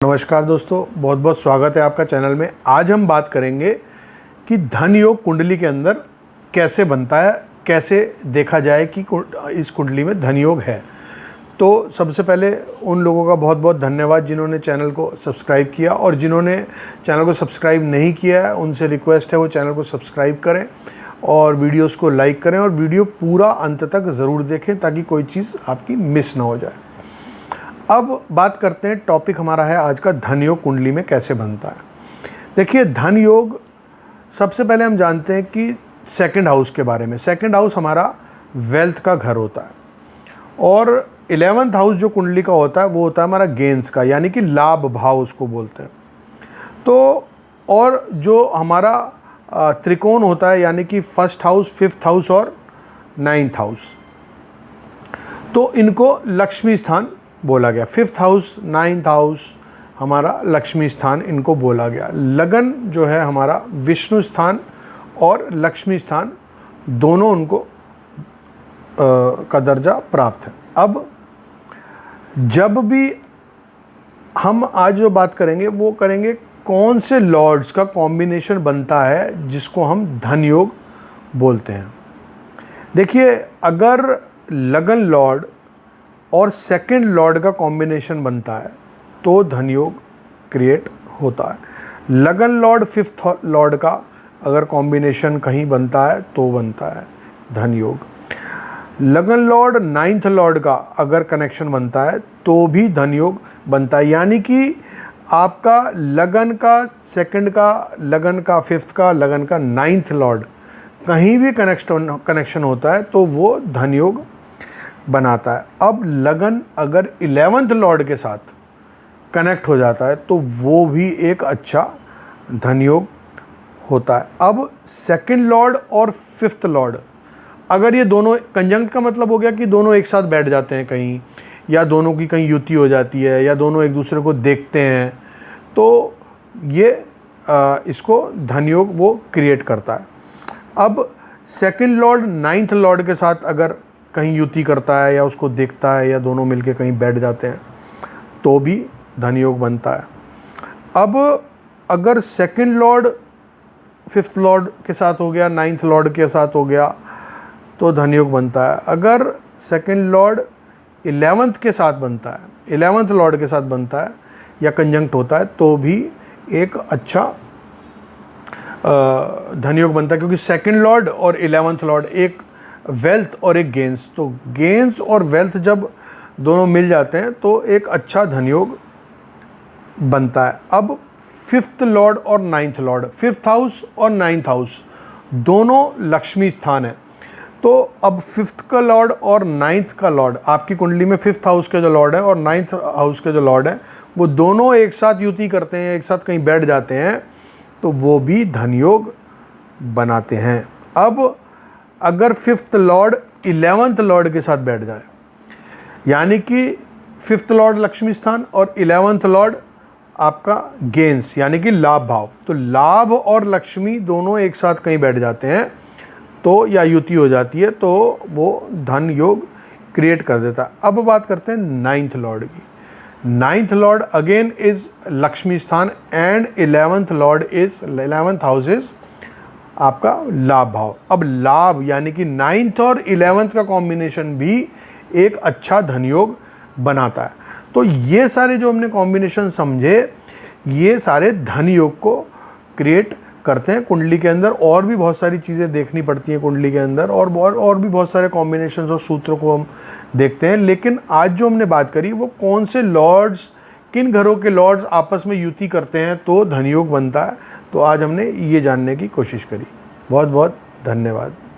नमस्कार दोस्तों, बहुत बहुत स्वागत है आपका चैनल में। आज हम बात करेंगे कि धन योग कुंडली के अंदर कैसे बनता है, कैसे देखा जाए कि इस कुंडली में धन योग है। तो सबसे पहले उन लोगों का बहुत बहुत धन्यवाद जिन्होंने चैनल को सब्सक्राइब किया, और जिन्होंने चैनल को सब्सक्राइब नहीं किया है उनसे रिक्वेस्ट है वो चैनल को सब्सक्राइब करें और वीडियोस को लाइक करें, और वीडियो पूरा अंत तक ज़रूर देखें ताकि कोई चीज़ आपकी मिस ना हो जाए। अब बात करते हैं, टॉपिक हमारा है आज का धन योग कुंडली में कैसे बनता है। देखिए, धन योग सबसे पहले हम जानते हैं कि सेकंड हाउस के बारे में। सेकंड हाउस हमारा वेल्थ का घर होता है, और 11th हाउस जो कुंडली का होता है वो होता है हमारा गेंस का, यानी कि लाभ भाव उसको बोलते हैं। तो और जो हमारा त्रिकोण होता है, यानी कि फर्स्ट हाउस, 5th हाउस और 9th हाउस, तो इनको लक्ष्मी स्थान बोला गया। 5th हाउस, 9th हाउस हमारा लक्ष्मी स्थान इनको बोला गया। लगन जो है हमारा विष्णु स्थान और लक्ष्मी स्थान दोनों उनको का दर्जा प्राप्त है। अब जब भी हम आज जो बात करेंगे वो करेंगे कौन से लॉर्ड्स का कॉम्बिनेशन बनता है जिसको हम धन योग बोलते हैं। देखिए, अगर लगन लॉर्ड और सेकंड लॉर्ड का कॉम्बिनेशन बनता है तो धन योग क्रिएट होता है। लगन लॉर्ड 5th लॉर्ड का अगर कॉम्बिनेशन कहीं बनता है तो बनता है धन योग। लगन लॉर्ड 9th लॉर्ड का अगर कनेक्शन बनता है तो भी धन योग बनता है। यानी कि आपका लगन का, सेकंड का, लगन का 5th का, लगन का 9th लॉर्ड कहीं भी कनेक्शन होता है तो वो धन योग बनाता है। अब लगन अगर 11th लॉर्ड के साथ कनेक्ट हो जाता है तो वो भी एक अच्छा धन योग होता है। अब सेकंड लॉर्ड और 5th लॉर्ड अगर ये दोनों कंजंक्ट का मतलब हो गया कि दोनों एक साथ बैठ जाते हैं कहीं, या दोनों की कहीं युति हो जाती है, या दोनों एक दूसरे को देखते हैं, तो ये इसको धन योग वो क्रिएट करता है। अब सेकंड लॉर्ड 9th लॉर्ड के साथ अगर कहीं युति करता है या उसको देखता है या दोनों मिलके कहीं बैठ जाते हैं तो भी धन योग बनता है। अब अगर सेकंड लॉर्ड 5th लॉर्ड के साथ हो गया, 9th लॉर्ड के साथ हो गया तो धन योग बनता है। अगर सेकंड लॉर्ड 11th के साथ बनता है, 11th लॉर्ड के साथ बनता है या कंजंक्ट होता है तो भी एक अच्छा धन योग बनता है, क्योंकि सेकंड लॉर्ड और 11th लॉर्ड एक वेल्थ और एक गेंस, तो गेंस और वेल्थ जब दोनों मिल जाते हैं तो एक अच्छा धन योग बनता है। अब 5th लॉर्ड और 9th लॉर्ड, 5th हाउस और 9th हाउस दोनों लक्ष्मी स्थान है। तो अब 5th का लॉर्ड और 9th का लॉर्ड, आपकी कुंडली में 5th हाउस के जो लॉर्ड है और 9th हाउस के जो लॉर्ड है वो दोनों एक साथ युति करते हैं, एक साथ कहीं बैठ जाते हैं तो वो भी धन योग बनाते हैं। अब अगर 5th लॉर्ड 11th लॉर्ड के साथ बैठ जाए, यानी कि 5th लॉर्ड लक्ष्मी स्थान और 11th लॉर्ड आपका गेंस यानी कि लाभ भाव, तो लाभ और लक्ष्मी दोनों एक साथ कहीं बैठ जाते हैं तो या युति हो जाती है तो वो धन योग क्रिएट कर देता है। अब बात करते हैं 9th लॉर्ड की। 9th Lord again is Lakshmi स्थान and 11th Lord is 11th house is आपका लाभ भाव। अब लाभ यानी कि 9th और 11th का कॉम्बिनेशन भी एक अच्छा धन योग बनाता है। तो ये सारे जो हमने कॉम्बिनेशन समझे, ये सारे धन योग को क्रिएट करते हैं कुंडली के अंदर। और भी बहुत सारी चीज़ें देखनी पड़ती हैं कुंडली के अंदर, और भी बहुत सारे कॉम्बिनेशन और सूत्रों को हम देखते हैं। लेकिन आज जो हमने बात करी वो कौन से लॉर्ड्स, किन घरों के लॉर्ड्स आपस में युति करते हैं तो धन योग बनता है, तो आज हमने ये जानने की कोशिश करी। बहुत बहुत धन्यवाद।